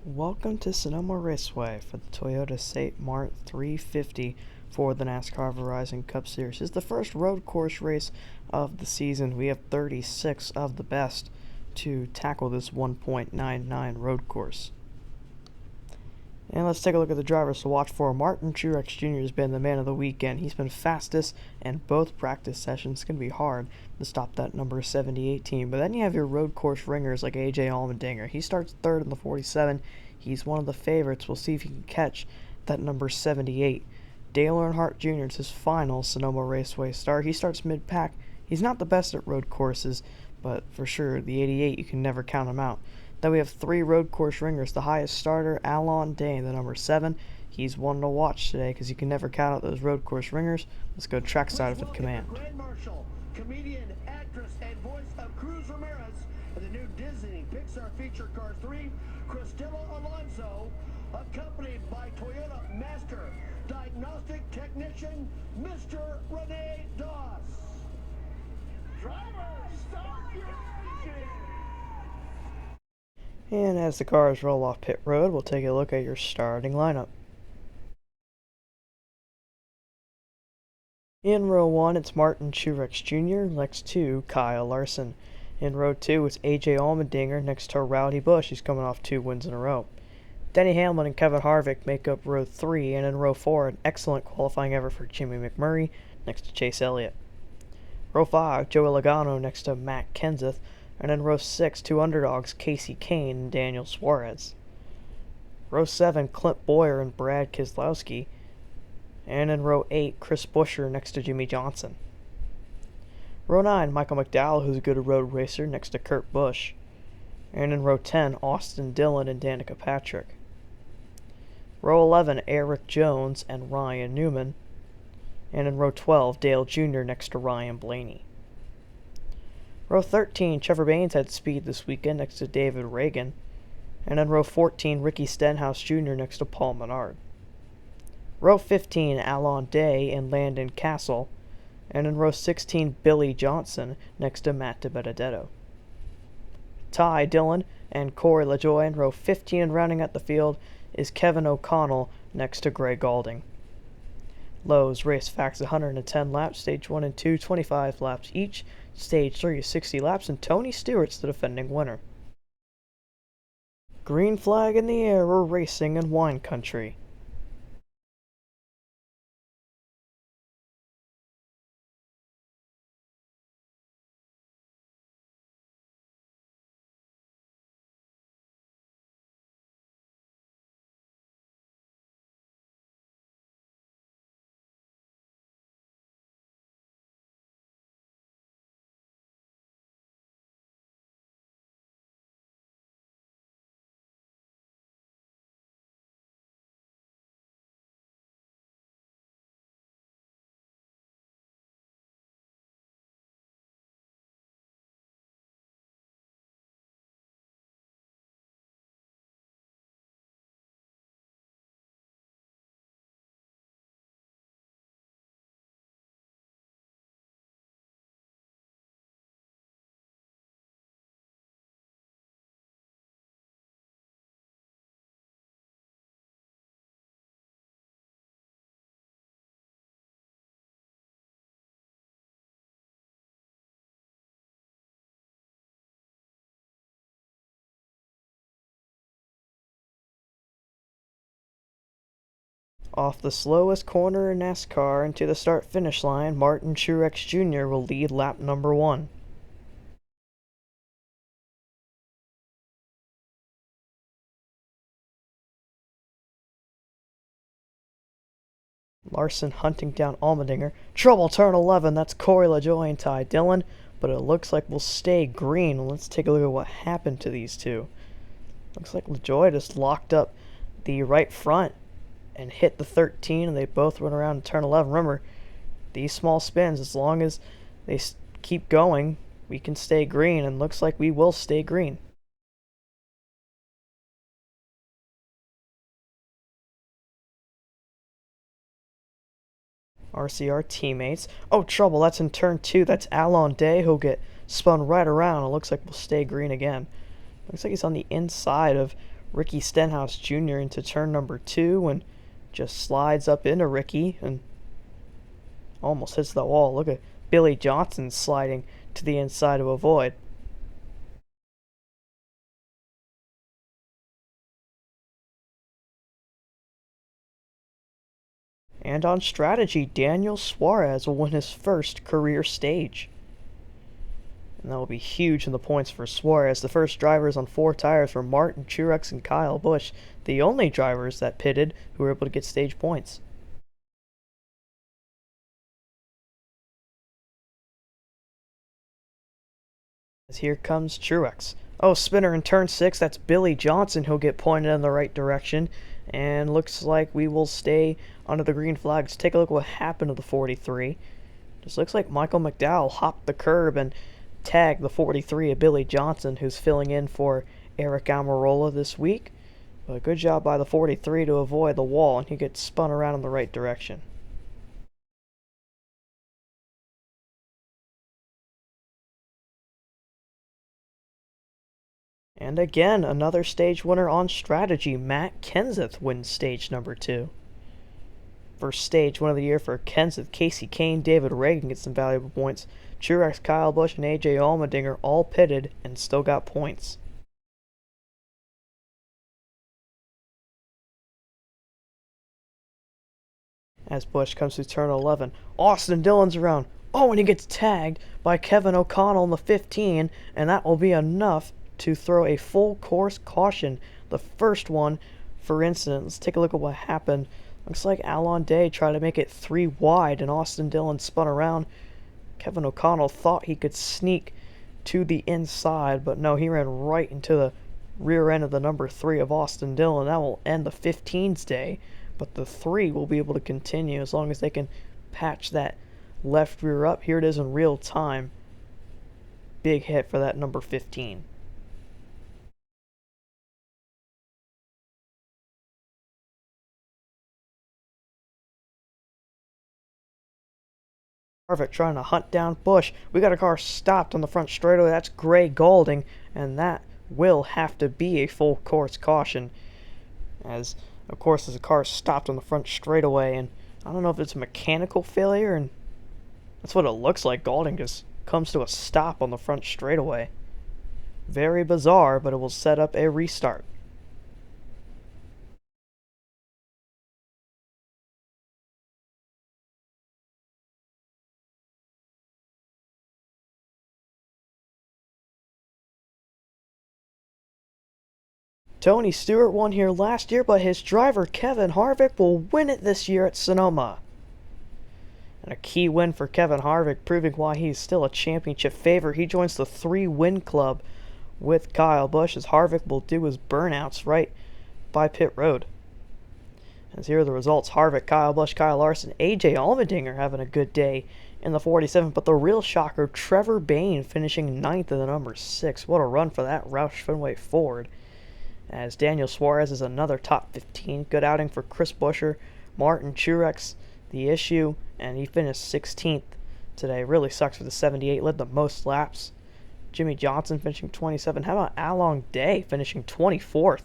Welcome to Sonoma Raceway for the Toyota St. Mart 350 for the NASCAR Verizon Cup Series. This is the first road course race of the season. We have 36 of the best to tackle this 1.99 road course. And let's take a look at the drivers to watch for. Martin Truex Jr. has been the man of the weekend. He's been fastest in both practice sessions. It's going to be hard to stop that number 78 team. But then you have your road course ringers like A.J. Allmendinger. He starts third in the 47. He's one of the favorites. We'll see if he can catch that number 78. Dale Earnhardt Jr. is his final Sonoma Raceway start. He starts mid-pack. He's not the best at road courses, but for sure, the 88, you can never count him out. Then we have three road course ringers. The highest starter, Alon Dane, the number 7. He's one to watch today because you can never count out those road course ringers. Let's go trackside with command. Grand Marshal, comedian, actress, and voice of Cruz Ramirez in the new Disney Pixar feature Cars 3, Cristela Alonso, accompanied by Toyota Master Diagnostic Technician, Mr. Rene Doss. Drivers, start your engine! And as the cars roll off pit road, we'll take a look at your starting lineup. In row 1, it's Martin Truex Jr. next to Kyle Larson. In row 2, it's A.J. Allmendinger next to Rowdy Busch. He's coming off 2 wins in a row. Denny Hamlin and Kevin Harvick make up row 3, and in row 4, an excellent qualifying effort for Jimmy McMurray next to Chase Elliott. Row 5, Joey Logano next to Matt Kenseth. And in row 6, two underdogs, Casey Kane and Daniel Suarez. Row 7, Clint Bowyer and Brad Keselowski. And in row 8, Chris Buescher next to Jimmy Johnson. Row 9, Michael McDowell, who's a good road racer, next to Kurt Busch. And in row 10, Austin Dillon and Danica Patrick. Row 11, Eric Jones and Ryan Newman. And in row 12, Dale Jr. next to Ryan Blaney. Row 13, Trevor Baynes had speed this weekend next to David Reagan. And in row 14, Ricky Stenhouse Jr. next to Paul Menard. Row 15, Alon Day and Landon Castle. And in row 16, Billy Johnson next to Matt DiBenedetto. Ty Dillon and Corey LaJoie in row 15, and rounding out the field is Kevin O'Connell next to Greg Galding. Lowe's race facts 110 laps, stage 1 and 2, 25 laps each. Stage 3 is 60 laps, and Tony Stewart's the defending winner. Green flag in the air, we're racing in wine country. Off the slowest corner in NASCAR into the start-finish line, Martin Truex Jr. will lead lap number 1. Larson hunting down Allmendinger. Trouble turn 11, that's Corey LaJoie and Ty Dillon, but it looks like we'll stay green. Let's take a look at what happened to these two. Looks like LaJoie just locked up the right front and hit the 13, and they both went around to turn 11. Remember, these small spins, as long as they keep going, we can stay green, and looks like we will stay green. RCR teammates. Oh, trouble, that's in turn 2. That's Alon Day, who'll get spun right around. It looks like we'll stay green again. Looks like he's on the inside of Ricky Stenhouse Jr. into turn number 2 and just slides up into Ricky and almost hits the wall. Look at Billy Johnson sliding to the inside to avoid. And on strategy, Daniel Suarez will win his first career stage. And that will be huge in the points for Suarez. The first drivers on 4 tires were Martin Truex and Kyle Busch, the only drivers that pitted who were able to get stage points. As here comes Truex. Oh, spinner in turn 6, that's Billy Johnson who'll get pointed in the right direction. And looks like we will stay under the green flags. Take a look at what happened to the 43. Just looks like Michael McDowell hopped the curb and tagged the 43 of Billy Johnson, who's filling in for Eric Almirola this week. But good job by the 43 to avoid the wall, and he gets spun around in the right direction. And again, another stage winner on strategy. Matt Kenseth wins stage number 2. First stage win of the year for Kenseth. Casey Kane, David Reagan get some valuable points. Truex, Kyle Busch, and AJ Allmendinger all pitted and still got points. As Busch comes through turn 11, Austin Dillon's around. Oh, and he gets tagged by Kevin O'Connell in the 15, and that will be enough to throw a full course caution, the first one for incident. Let's take a look at what happened. Looks like Alon Day tried to make it 3 wide, and Austin Dillon spun around. Kevin O'Connell thought he could sneak to the inside, but no, he ran right into the rear end of the number 3 of Austin Dillon. That will end the 15's day, but the 3 will be able to continue as long as they can patch that left rear up. Here it is in real time. Big hit for that number 15. Harvick trying to hunt down Busch. We got a car stopped on the front straightaway. That's Gray Gaulding, and that will have to be a full course caution. As, of course, as a car stopped on the front straightaway, and I don't know if it's a mechanical failure, and that's what it looks like. Gaulding just comes to a stop on the front straightaway. Very bizarre, but it will set up a restart. Tony Stewart won here last year, but his driver Kevin Harvick will win it this year at Sonoma. And a key win for Kevin Harvick, proving why he's still a championship favorite. He joins the 3-win club with Kyle Busch, as Harvick will do his burnouts right by pit road. As here are the results: Harvick, Kyle Busch, Kyle Larson, AJ Allmendinger having a good day in the 47, but the real shocker, Trevor Bayne finishing 9th in the number 6. What a run for that Roush Fenway Ford. As Daniel Suarez is another top 15. Good outing for Chris Buescher. Martin Truex, the issue, and he finished 16th today. Really sucks for the 78, led the most laps. Jimmy Johnson finishing 27. How about Alon Day finishing 24th?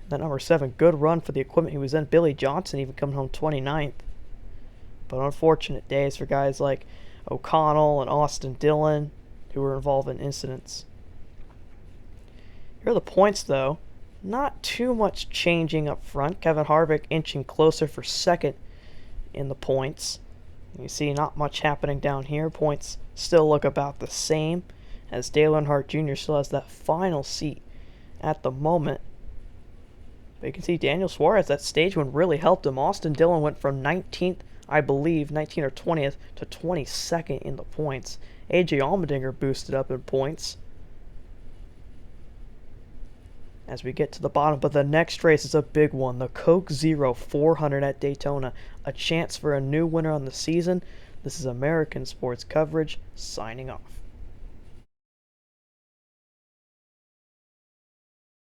That number 7, good run for the equipment he was in. Billy Johnson even coming home 29th. But unfortunate days for guys like O'Connell and Austin Dillon, who were involved in incidents. Here are the points, though. Not too much changing up front. Kevin Harvick inching closer for second in the points. You see not much happening down here. Points still look about the same, as Dale Earnhardt Jr. still has that final seat at the moment. But you can see Daniel Suarez, that stage one really helped him. Austin Dillon went from 19th, I believe, 19th or 20th, to 22nd in the points. AJ Allmendinger boosted up in points as we get to the bottom. But the next race is a big one, the Coke Zero 400 at Daytona. A chance for a new winner on the season. This is American Sports Coverage, signing off.